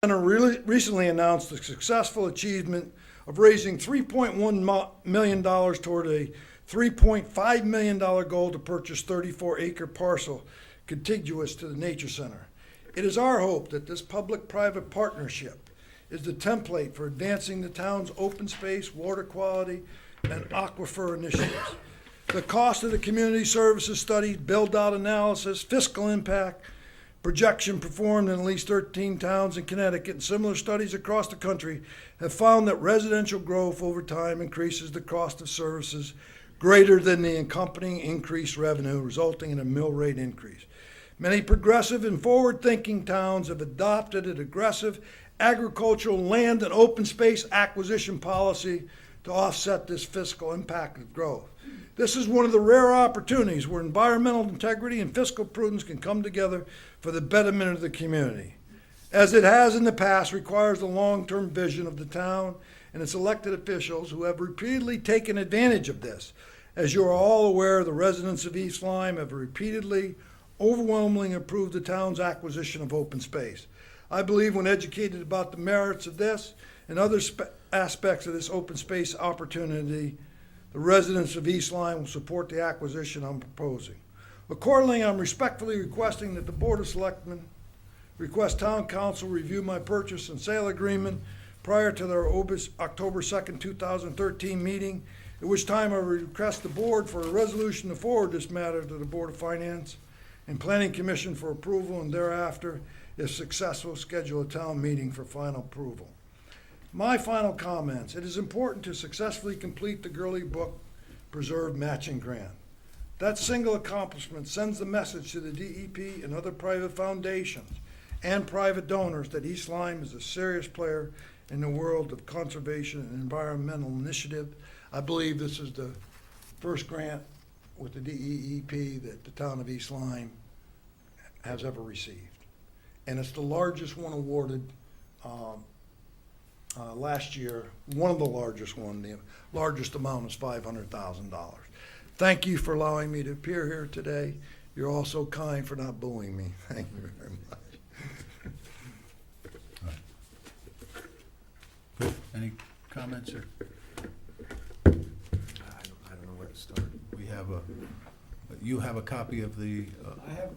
Recently announced the successful achievement of raising $3.1 million toward a $3.5 million goal to purchase 34-acre parcel contiguous to the Nature Center. It is our hope that this public-private partnership is the template for advancing the town's open space, water quality, and aquifer initiatives. The cost of the community services study, build-out analysis, fiscal impact, projection performed in at least 13 towns in Connecticut and similar studies across the country have found that residential growth over time increases the cost of services greater than the accompanying increased revenue, resulting in a mill rate increase. Many progressive and forward-thinking towns have adopted an aggressive agricultural land and open space acquisition policy to offset this fiscal impact of growth. This is one of the rare opportunities where environmental integrity and fiscal prudence can come together for the betterment of the community. As it has in the past, requires the long-term vision of the town and its elected officials who have repeatedly taken advantage of this. As you are all aware, the residents of East Lyme have repeatedly, overwhelmingly approved the town's acquisition of open space. I believe when educated about the merits of this and other aspects of this open space opportunity, the residents of East Lyme will support the acquisition I'm proposing. Accordingly, I'm respectfully requesting that the Board of Selectmen request Town Council review my purchase and sale agreement prior to their October 2nd, 2013 meeting, at which time I request the Board for a resolution to forward this matter to the Board of Finance and Planning Commission for approval, and thereafter, if successful, schedule a town meeting for final approval. My final comments: it is important to successfully complete the Gurley Brook Preserve Matching Grant. That single accomplishment sends the message to the DEP and other private foundations and private donors that East Lyme is a serious player in the world of conservation and environmental initiative. I believe this is the first grant with the DEP that the town of East Lyme has ever received. And it's the largest one awarded last year, one of the largest one. The largest amount is $500,000. Thank you for allowing me to appear here today. You're all so kind for not booing me. Thank you very much. Good. Any comments or? I don't know where to start. We have you have a copy of the,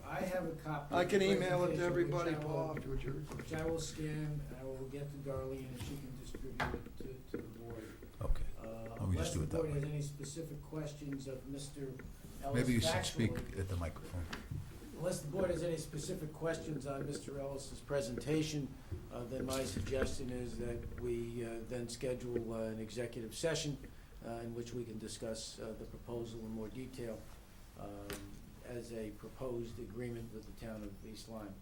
I have a copy. I of can the email it to presentation, everybody, which I will- Paul, if you would you. Which I will scan, I will get to Darlene, and she can distribute it to the board. okay. Why don't we Unless just do the it that board way? has any specific questions of Mr. Ellis Maybe you should speak factually- at the microphone. Unless the board has any specific questions on Mr. Ellis's presentation, then my suggestion is that we then schedule an executive session in which we can discuss the proposal in more detail as a proposed agreement with the town of East Lyme.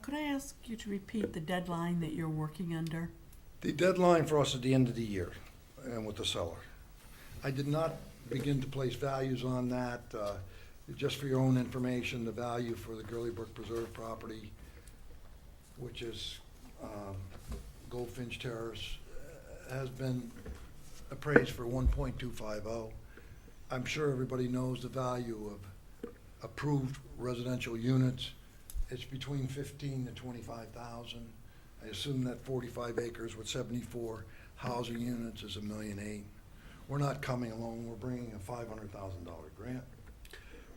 Could I ask you to repeat the deadline that you're working under? The deadline for us at the end of the year and with the seller. I did not begin to place values on that. Just for your own information, the value for the Gurley Brook Preserve property, which is Goldfinch Terrace, has been appraised for $1.250. I'm sure everybody knows the value of approved residential units. It's between 15 to 25,000. I assume that 45 acres with 74 housing units is $1.8 million. We're not coming alone. We're bringing a $500,000 grant.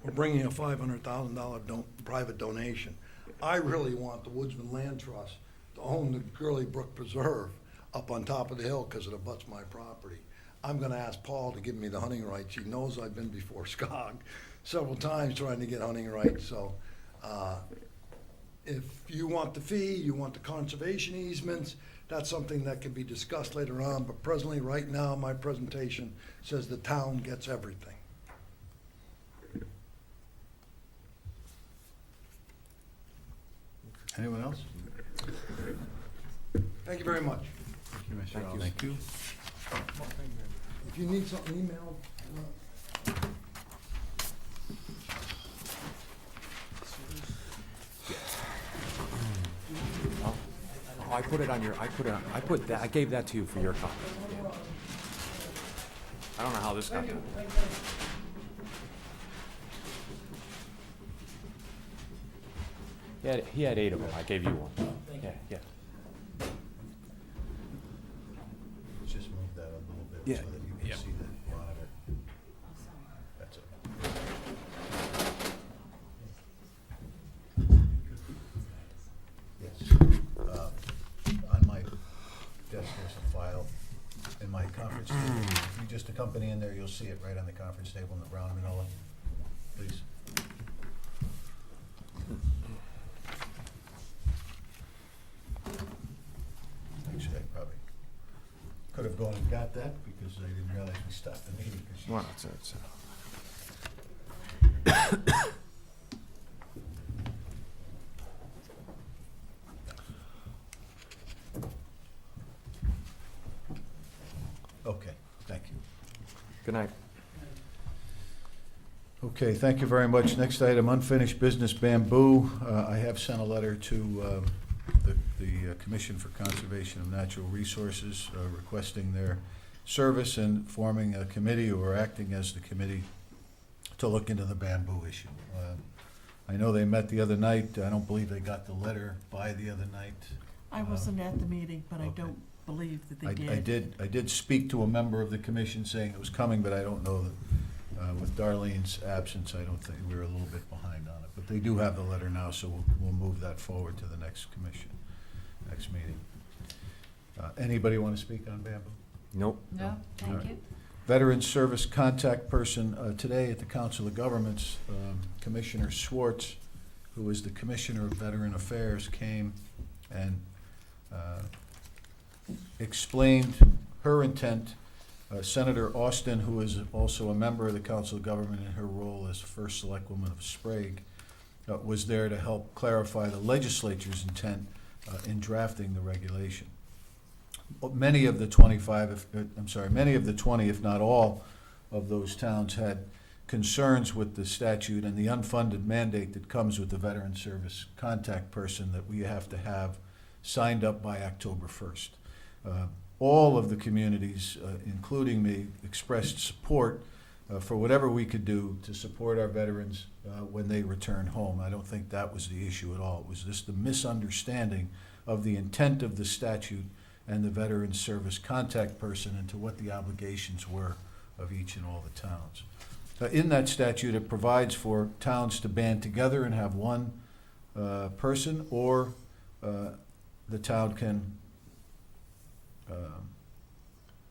We're bringing a $500,000 private donation. I really want the Woodsman Land Trust to own the Gurley Brook Preserve up on top of the hill because it abuts my property. I'm going to ask Paul to give me the hunting rights. He knows I've been before SCOG several times trying to get hunting rights. So if you want the fee, you want the conservation easements, that's something that can be discussed later on. But presently, right now, my presentation says the town gets everything. Anyone else? Thank you very much. Thank you, Mr. Thank Ellis. you. Thank you. If you need something emailed, I put it on your, I gave that to you for your copy. I don't know how this got done. He had 8 of them. I gave you one. Thank you. Yeah. Just move that a little bit Yeah. so that you can Yeah. see the monitor. That's okay. Yes. On my desk, there's a file in my conference table. If you just accompany in there, you'll see it right on the conference table in the brown manila. Please. Actually, I probably could have gone and got that because I didn't realize we stopped the meeting. 'Cause you- Well, it's Okay, thank you. Good night. Okay, thank you very much. Next item, unfinished business bamboo. I have sent a letter to the Commission for Conservation of Natural Resources requesting their service and forming a committee or acting as the committee to look into the bamboo issue. I know they met the other night. I don't believe they got the letter by the other night. I wasn't at the meeting, but I okay. don't believe that they did. I did speak to a member of the commission saying it was coming, but I don't know that, with Darlene's absence, I don't think, we're a little bit behind on it. But they do have the letter now, so we'll move that forward to the next commission, next meeting. Anybody want to speak on bamboo? Nope. No, All thank right. you. Veteran Service Contact Person, today at the Council of Governments, Commissioner Schwartz, who is the Commissioner of Veteran Affairs, came and explained her intent. Senator Austin, who is also a member of the Council of Government in her role as First Selectwoman of Sprague, was there to help clarify the legislature's intent in drafting the regulation. Many of the 20, if not all, of those towns had concerns with the statute and the unfunded mandate that comes with the Veteran Service Contact Person that we have to have signed up by October 1st. All of the communities, including me, expressed support for whatever we could do to support our veterans when they return home. I don't think that was the issue at all. It was just the misunderstanding of the intent of the statute and the Veteran Service Contact Person and to what the obligations were of each and all the towns. In that statute, it provides for towns to band together and have one person, or the town can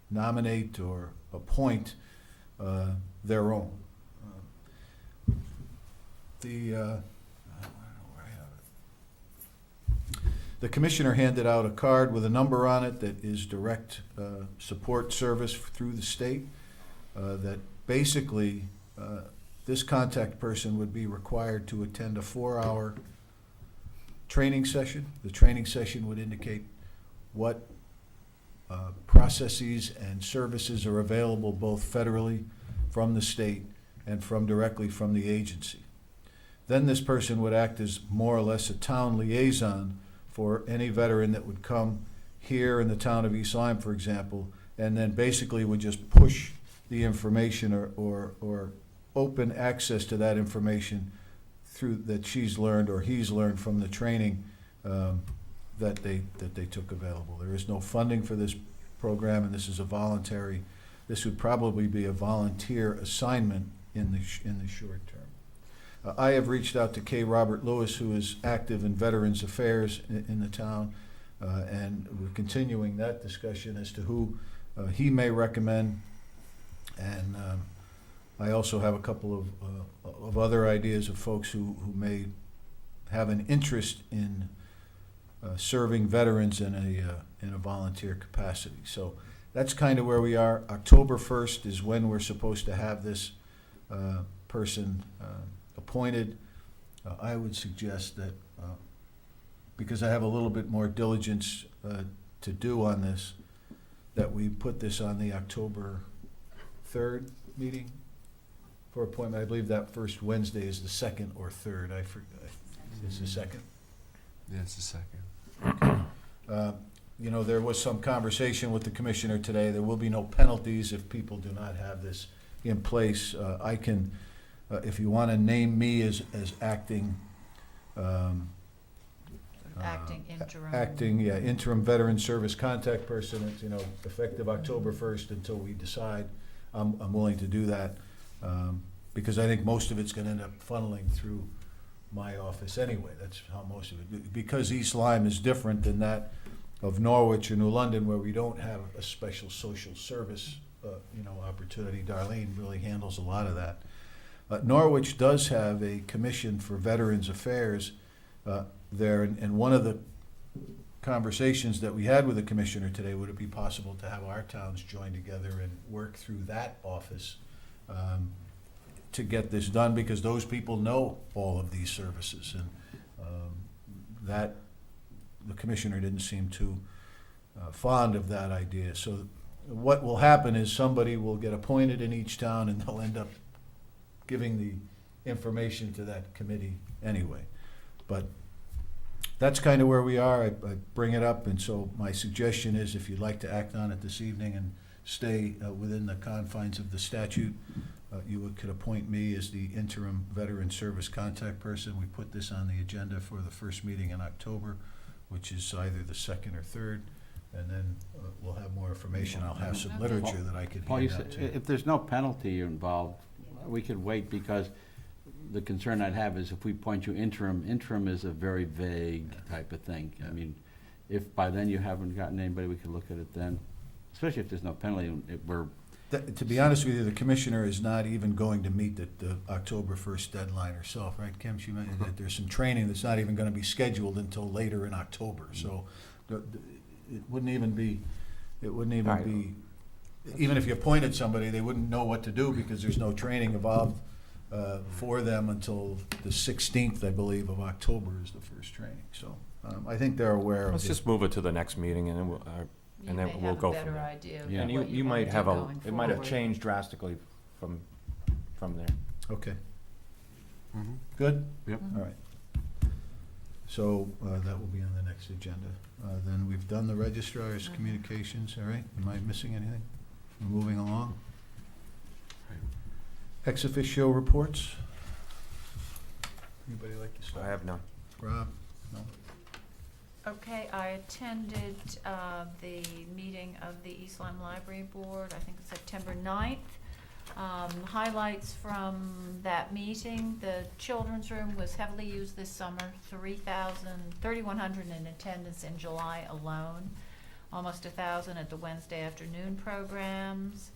nominate or appoint their own. The commissioner handed out a card with a number on it that is direct support service through the state, that basically this contact person would be required to attend a 4-hour training session. The training session would indicate what processes and services are available both federally from the state and directly from the agency. Then this person would act as more or less a town liaison for any veteran that would come here in the town of East Lyme, for example, and then basically would just push the information or open access to that information through that she's learned or he's learned from the training that they took available. There is no funding for this program, and this is this would probably be a volunteer assignment in the short term. I have reached out to K. Robert Lewis, who is active in Veterans Affairs in the town, and we're continuing that discussion as to who he may recommend. And I also have a couple of other ideas of folks who may have an interest in serving veterans in a volunteer capacity. So that's kind of where we are. October 1st is when we're supposed to have this person appointed. I would suggest that, because I have a little bit more diligence to do on this, that we put this on the October 3rd meeting for appointment. I believe that first Wednesday is the 2nd or 3rd. I forget. It's the 2nd. Yeah, it's the second. You know, there was some conversation with the commissioner today. There will be no penalties if people do not have this in place. I can, if you want to name me as acting interim veteran service contact person, it's, effective October 1st until we decide. I'm willing to do that, because I think most of it's gonna end up funneling through my office anyway. That's how most of it, because East Lyme is different than that of Norwich or New London, where we don't have a special social service, opportunity. Darlene really handles a lot of that. Norwich does have a commission for Veterans Affairs there, and one of the conversations that we had with the commissioner today, would it be possible to have our towns join together and work through that office to get this done, because those people know all of these services, and that the commissioner didn't seem too fond of that idea. So what will happen is somebody will get appointed in each town, and they'll end up giving the information to that committee anyway. But that's kind of where we are. I bring it up, and so my suggestion is, if you'd like to act on it this evening and stay within the confines of the statute, you could appoint me as the interim veteran service contact person. We put this on the agenda for the first meeting in October, which is either the 2nd or 3rd, and then we'll have more information. I'll have some literature that I could Paul, you hand out said, to you. if there's no penalty involved, we could wait, because the concern I'd have is if we point you interim is a very vague type of thing. I mean, if by then you haven't gotten anybody, we could look at it then, especially if there's no penalty. To be honest with you, the commissioner is not even going to meet the October 1st deadline herself, right, Kim? She mentioned that there's some training that's not even going to be scheduled until later in October, so it wouldn't even be, even if you appointed somebody, they wouldn't know what to do, because there's no training involved for them until the 16th, I believe, of October is the first training. So I think they're aware of Let's it. just move it to the next meeting, and then we'll go from there. idea of Yeah. And what you wanna might do have going it might have forward. changed drastically from there. Okay, Mhm. good? Yep. All right. So that will be on the next agenda. Then we've done the registrar's communications, all right? Am I missing anything? We're moving along. Ex officio reports? Anybody like to start? I have none. Rob? No? Okay, I attended the meeting of the East Lyme Library Board, I think it's September 9th. Highlights from that meeting: the children's room was heavily used this summer, 3,100 in attendance in July alone, almost 1,000 at the Wednesday afternoon programs.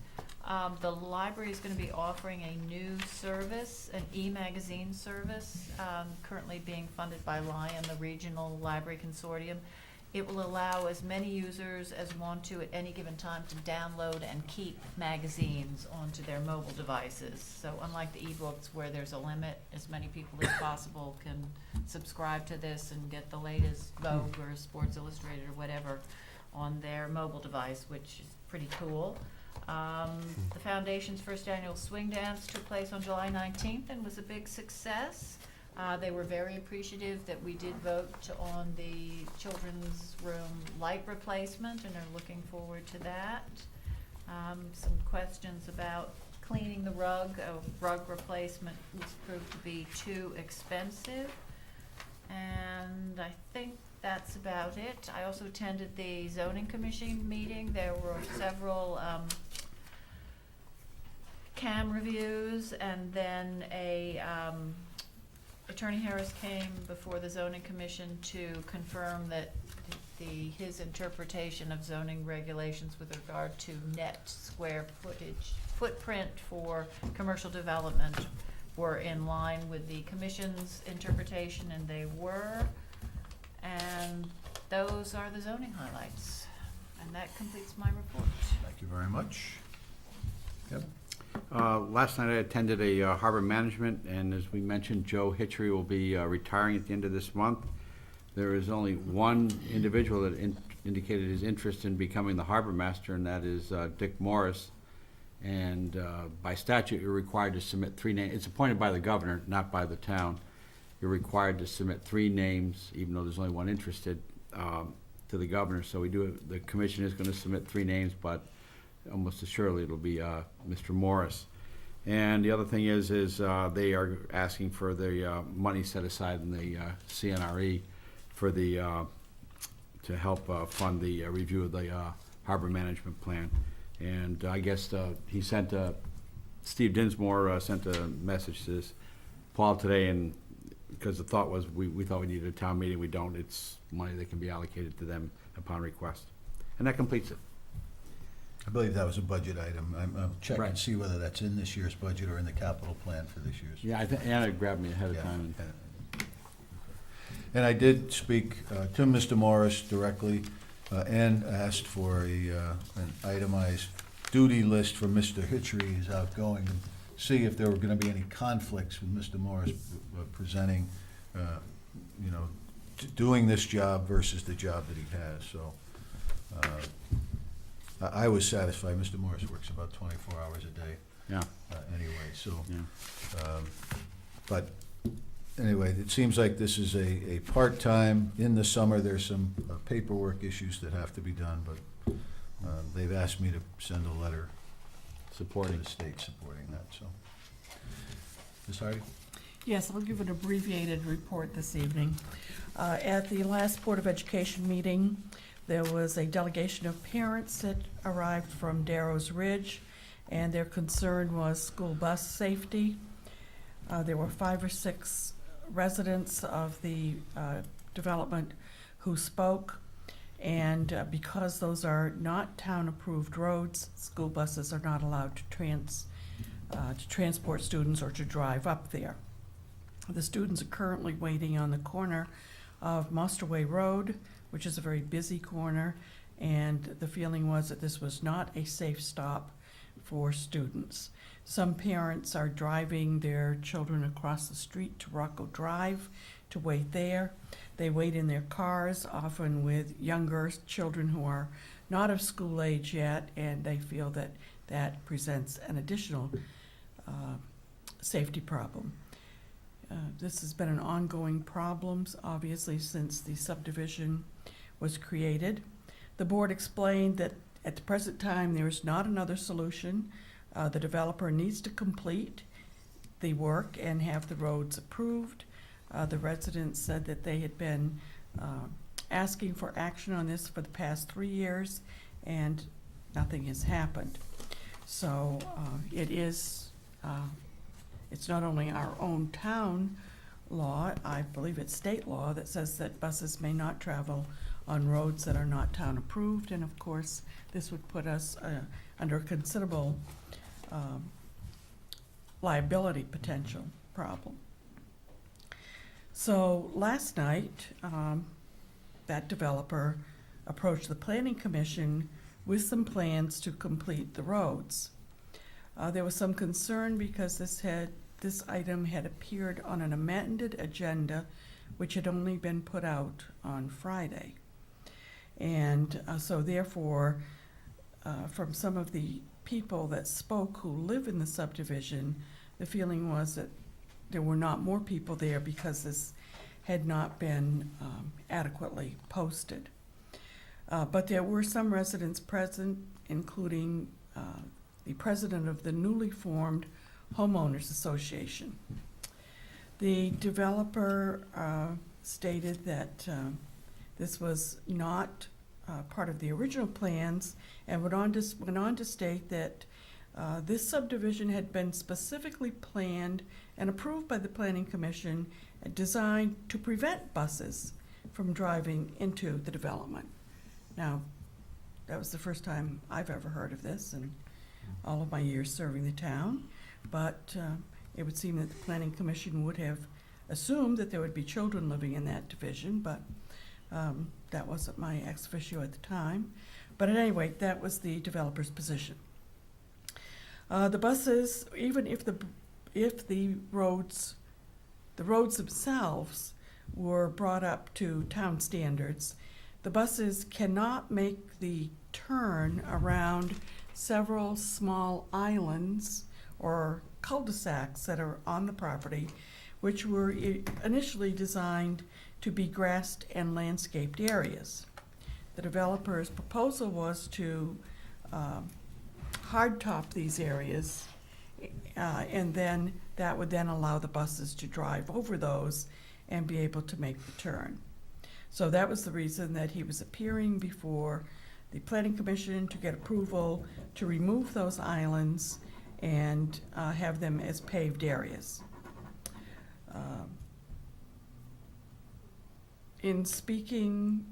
The library is going to be offering a new service, an e-magazine service, currently being funded by Lyme, the Regional Library Consortium. It will allow as many users as want to at any given time to download and keep magazines onto their mobile devices. So unlike the ebooks, where there's a limit, as many people as possible can subscribe to this and get the latest Vogue or Sports Illustrated or whatever on their mobile device, which is pretty cool. The Foundation's first annual swing dance took place on July 19th and was a big success. They were very appreciative that we did vote on the children's room light replacement and are looking forward to that. Some questions about cleaning the rug. A rug replacement was proved to be too expensive. And I think that's about it. I also attended the zoning commission meeting. There were several CAM reviews, and then Attorney Harris came before the zoning commission to confirm that his interpretation of zoning regulations with regard to net square footprint for commercial development were in line with the commission's interpretation, and they were. And those are the zoning highlights. And that completes my report. Thank you very much. Kevin? Last night I attended a harbor management, and as we mentioned, Joe Hitchery will be retiring at the end of this month. There is only one individual that indicated his interest in becoming the harbor master, and that is Dick Morris. And by statute, you're required to submit 3 names. It's appointed by the governor, not by the town. You're required to submit 3 names, even though there's only one interested, to the governor. So the commission is going to submit 3 names, but almost assuredly it'll be Mr. Morris. And the other thing is they are asking for the money set aside in the CNRE for the to help fund the review of the harbor management plan. And I guess he sent, Steve Dinsmore sent a message to Paul today, and because the thought was, we thought we needed a town meeting, we don't. It's money that can be allocated to them upon request. And that completes it. I believe that was a budget item. I'm checking Right. to see whether that's in this year's budget or in the capital plan for this year's. Yeah, I think Anna grabbed me ahead of Yeah. time. And I did speak to Mr. Morris directly and asked for an itemized duty list for Mr. Hitchery, who's outgoing, and see if there were going to be any conflicts with Mr. Morris presenting, doing this job versus the job that he has. So I was satisfied. Mr. Morris works about 24 hours a day Yeah, anyway, so. yeah. But anyway, it seems like this is a part-time. In the summer, there's some paperwork issues that have to be done, but they've asked me to send a letter to Supporting. the state supporting that, so. Ms. Hardy? Yes, I'll give an abbreviated report this evening. At the last Board of Education meeting, there was a delegation of parents that arrived from Darrow's Ridge, and their concern was school bus safety. There were 5 or 6 residents of the development who spoke, and because those are not town-approved roads, school buses are not allowed to transport students or to drive up there. The students are currently waiting on the corner of Mosterway Road, which is a very busy corner, and the feeling was that this was not a safe stop for students. Some parents are driving their children across the street to Rocco Drive to wait there. They wait in their cars, often with younger children who are not of school age yet, and they feel that that presents an additional safety problem. This has been an ongoing problem, obviously, since the subdivision was created. The board explained that at the present time, there is not another solution. The developer needs to complete the work and have the roads approved. The residents said that they had been asking for action on this for the past 3 years, and nothing has happened. So it's not only our own town law, I believe it's state law that says that buses may not travel on roads that are not town approved, and of course, this would put us under a considerable liability potential problem. So last night, that developer approached the Planning Commission with some plans to complete the roads. There was some concern because this item had appeared on an amended agenda, which had only been put out on Friday. And so therefore, from some of the people that spoke who live in the subdivision, the feeling was that there were not more people there because this had not been adequately posted. But there were some residents present, including the president of the newly formed Homeowners Association. The developer stated that this was not part of the original plans, and went on to state that this subdivision had been specifically planned and approved by the Planning Commission, designed to prevent buses from driving into the development. Now, that was the first time I've ever heard of this in all of my years serving the town, but it would seem that the Planning Commission would have assumed that there would be children living in that division, but that wasn't my ex officio at the time. But at any rate, that was the developer's position. The buses, even if the roads themselves were brought up to town standards, the buses cannot make the turn around several small islands or cul-de-sacs that are on the property, which were initially designed to be grassed and landscaped areas. The developer's proposal was to hardtop these areas, and then that would then allow the buses to drive over those and be able to make the turn. So that was the reason that he was appearing before the Planning Commission to get approval to remove those islands and have them as paved areas. In speaking,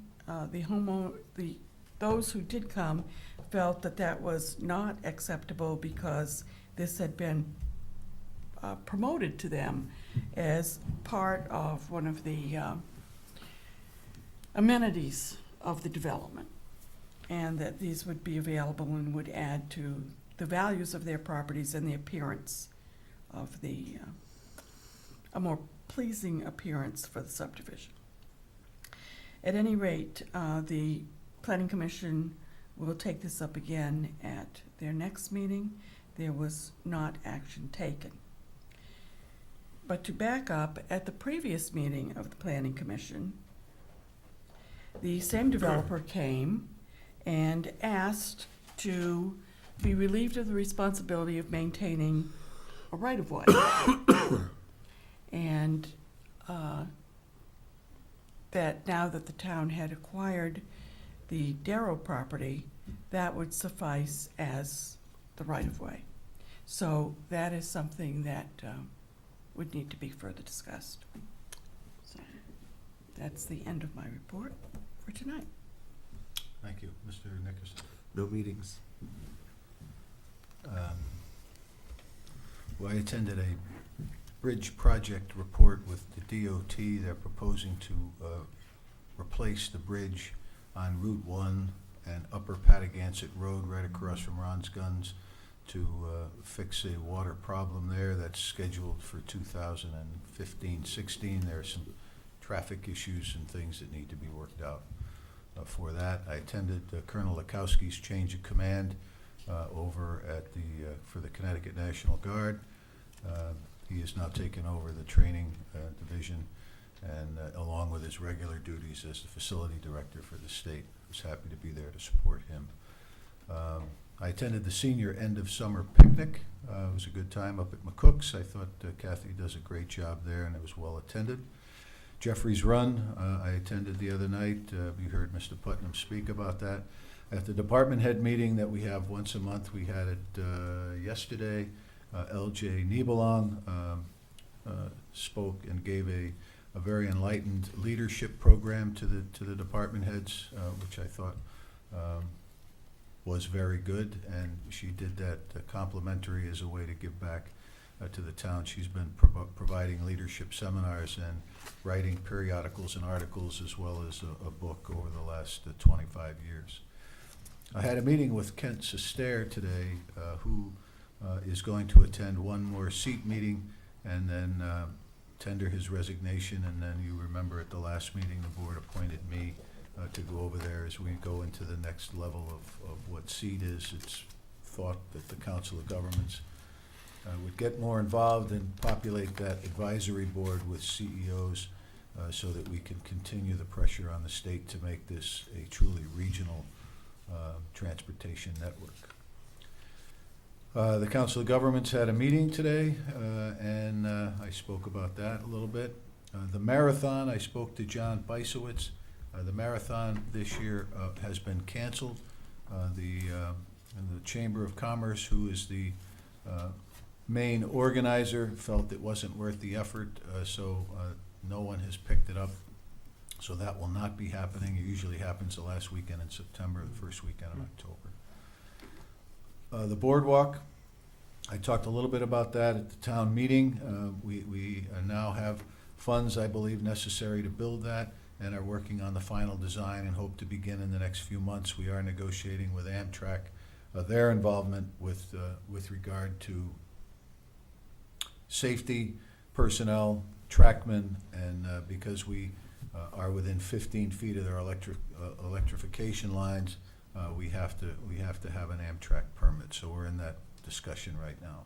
those who did come felt that that was not acceptable because this had been promoted to them as part of one of the amenities of the development, and that these would be available and would add to the values of their properties and the appearance of a more pleasing appearance for the subdivision. At any rate, the Planning Commission will take this up again at their next meeting. There was not action taken. But to back up, at the previous meeting of the Planning Commission, the same developer came and asked to be relieved of the responsibility of maintaining a right-of-way. And that now that the town had acquired the Darrow property, that would suffice as the right-of-way. So that is something that would need to be further discussed. So that's the end of my report for tonight. Thank you. Mr. Nickerson? No meetings. Well, I attended a bridge project report with the DOT. They're proposing to replace the bridge on Route 1 and Upper Patagoncet Road right across from Ron's Guns to fix a water problem there that's scheduled for 2015-16. There are some traffic issues and things that need to be worked out for that. I attended Colonel Lakowski's change of command over at for the Connecticut National Guard. He has now taken over the training division, and along with his regular duties as the facility director for the state. I was happy to be there to support him. I attended the senior end of summer picnic. It was a good time up at McCook's. I thought Kathy does a great job there, and it was well attended. Jeffrey's Run, I attended the other night. You heard Mr. Putnam speak about that. At the department head meeting that we have once a month, we had it yesterday. LJ Niebelong spoke and gave a very enlightened leadership program to the department heads, which I thought was very good, and she did that complimentary as a way to give back to the town. She's been providing leadership seminars and writing periodicals and articles, as well as a book over the last 25 years. I had a meeting with Kent Sestair today, who is going to attend one more seat meeting and then tender his resignation. And then you remember at the last meeting, the board appointed me to go over there as we go into the next level of what seat is. It's thought that the Council of Governments would get more involved and populate that advisory board with CEOs so that we can continue the pressure on the state to make this a truly regional transportation network. The Council of Governments had a meeting today, and I spoke about that a little bit. The marathon, I spoke to John Beisowitz. The marathon this year has been canceled. The Chamber of Commerce, who is the main organizer, felt it wasn't worth the effort, so no one has picked it up. So that will not be happening. It usually happens the last weekend in September, the first weekend in October. The boardwalk, I talked a little bit about that at the town meeting. We now have funds, I believe, necessary to build that, and are working on the final design and hope to begin in the next few months. We are negotiating with Amtrak their involvement with regard to safety, personnel, trackmen, and because we are within 15 feet of their electrification lines, we have to have an Amtrak permit. So we're in that discussion right now.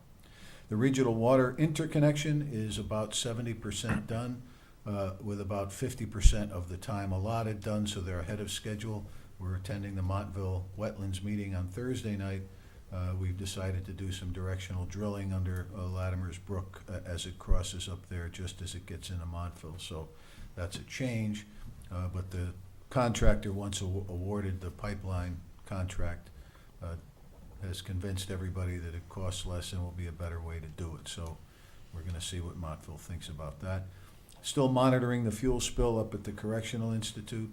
The regional water interconnection is about 70% done, with about 50% of the time allotted done, so they're ahead of schedule. We're attending the Montville Wetlands meeting on Thursday night. We've decided to do some directional drilling under Latimer's Brook as it crosses up there, just as it gets into Montville. So that's a change. but the contractor, once awarded the pipeline contract, has convinced everybody that it costs less and will be a better way to do it. So we're going to see what Montville thinks about that. Still monitoring the fuel spill up at the Correctional Institute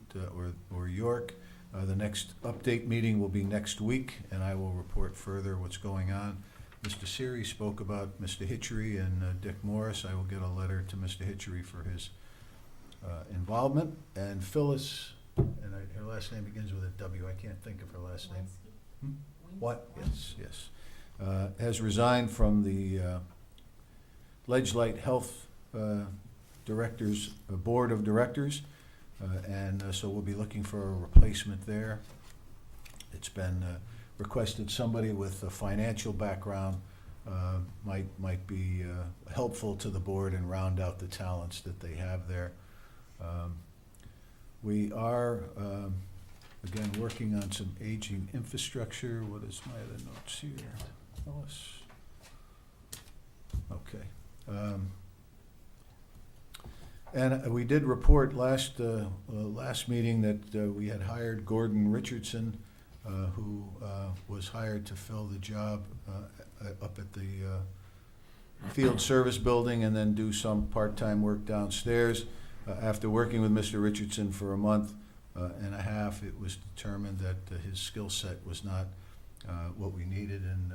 or York. The next update meeting will be next week, and I will report further what's going on. Mr. Siri spoke about Mr. Hitchery and Dick Morris. I will get a letter to Mr. Hitchery for his involvement. And Phyllis, and her last name begins with a W. I can't think of her last name. What? Yes. Has resigned from the Ledgelight Health Directors Board of Directors, and so we'll be looking for a replacement there. It's been requested somebody with a financial background might be helpful to the board and round out the talents that they have there. We are again working on some aging infrastructure. What is my other notes here? Phyllis? Okay. And we did report last meeting that we had hired Gordon Richardson, who was hired to fill the job up at the field service building and then do some part-time work downstairs. After working with Mr. Richardson for a month and a half, it was determined that his skill set was not what we needed, and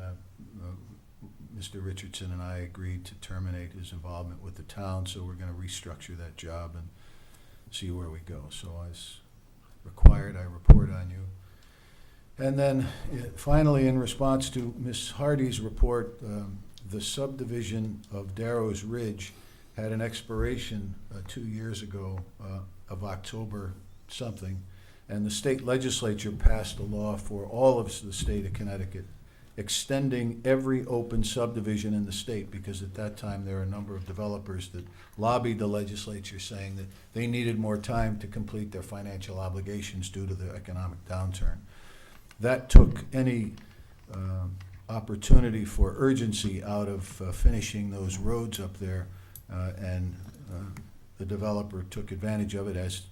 Mr. Richardson and I agreed to terminate his involvement with the town, so we're going to restructure that job and see where we go. So as required, I report on you. And then finally, in response to Ms. Hardy's report, the subdivision of Darrow's Ridge had an expiration 2 years ago of October something, and the state legislature passed a law for all of the state of Connecticut extending every open subdivision in the state, because at that time there were a number of developers that lobbied the legislature saying that they needed more time to complete their financial obligations due to the economic downturn. That took any opportunity for urgency out of finishing those roads up there, and the developer took advantage of it, as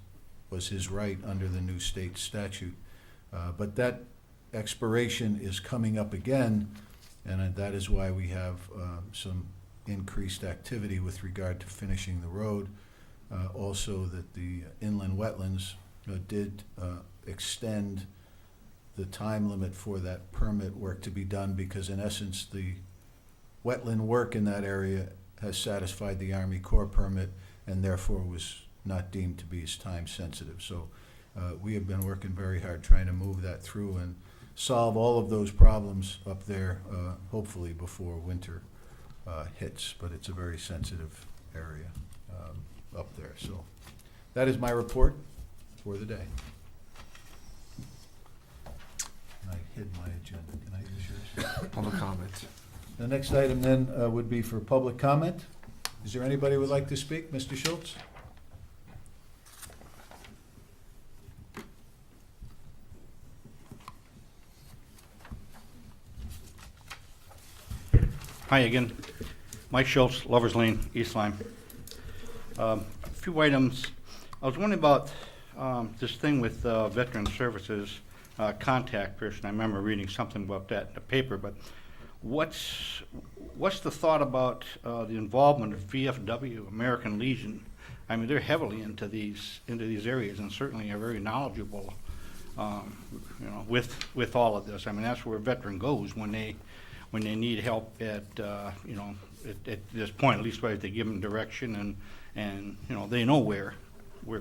was his right under the new state statute. But that expiration is coming up again, and that is why we have some increased activity with regard to finishing the road. Also, that the inland wetlands did extend the time limit for that permit work to be done, because in essence the wetland work in that area has satisfied the Army Corps permit and therefore was not deemed to be as time sensitive. So we have been working very hard trying to move that through and solve all of those problems up there, hopefully before winter hits, but it's a very sensitive area up there. So that is my report for the day. I hid my agenda. Can I use yours? Public comments. The next item then would be for public comment. Is there anybody who would like to speak? Mr. Schultz? Hi again. Mike Schultz, Lover's Lane, East Lyme. A few items. I was wondering about this thing with Veteran Services contact person. I remember reading something about that in the paper, but what's the thought about the involvement of VFW, American Legion? I mean, they're heavily into these areas and certainly are very knowledgeable, with all of this. I mean, that's where a veteran goes when they need help at this point, at least they give them direction and they know where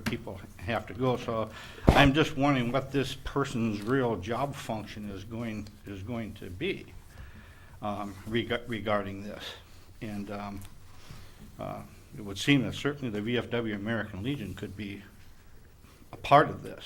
people have to go. So I'm just wondering what this person's real job function is going to be regarding this. And it would seem that certainly the VFW American Legion could be a part of this.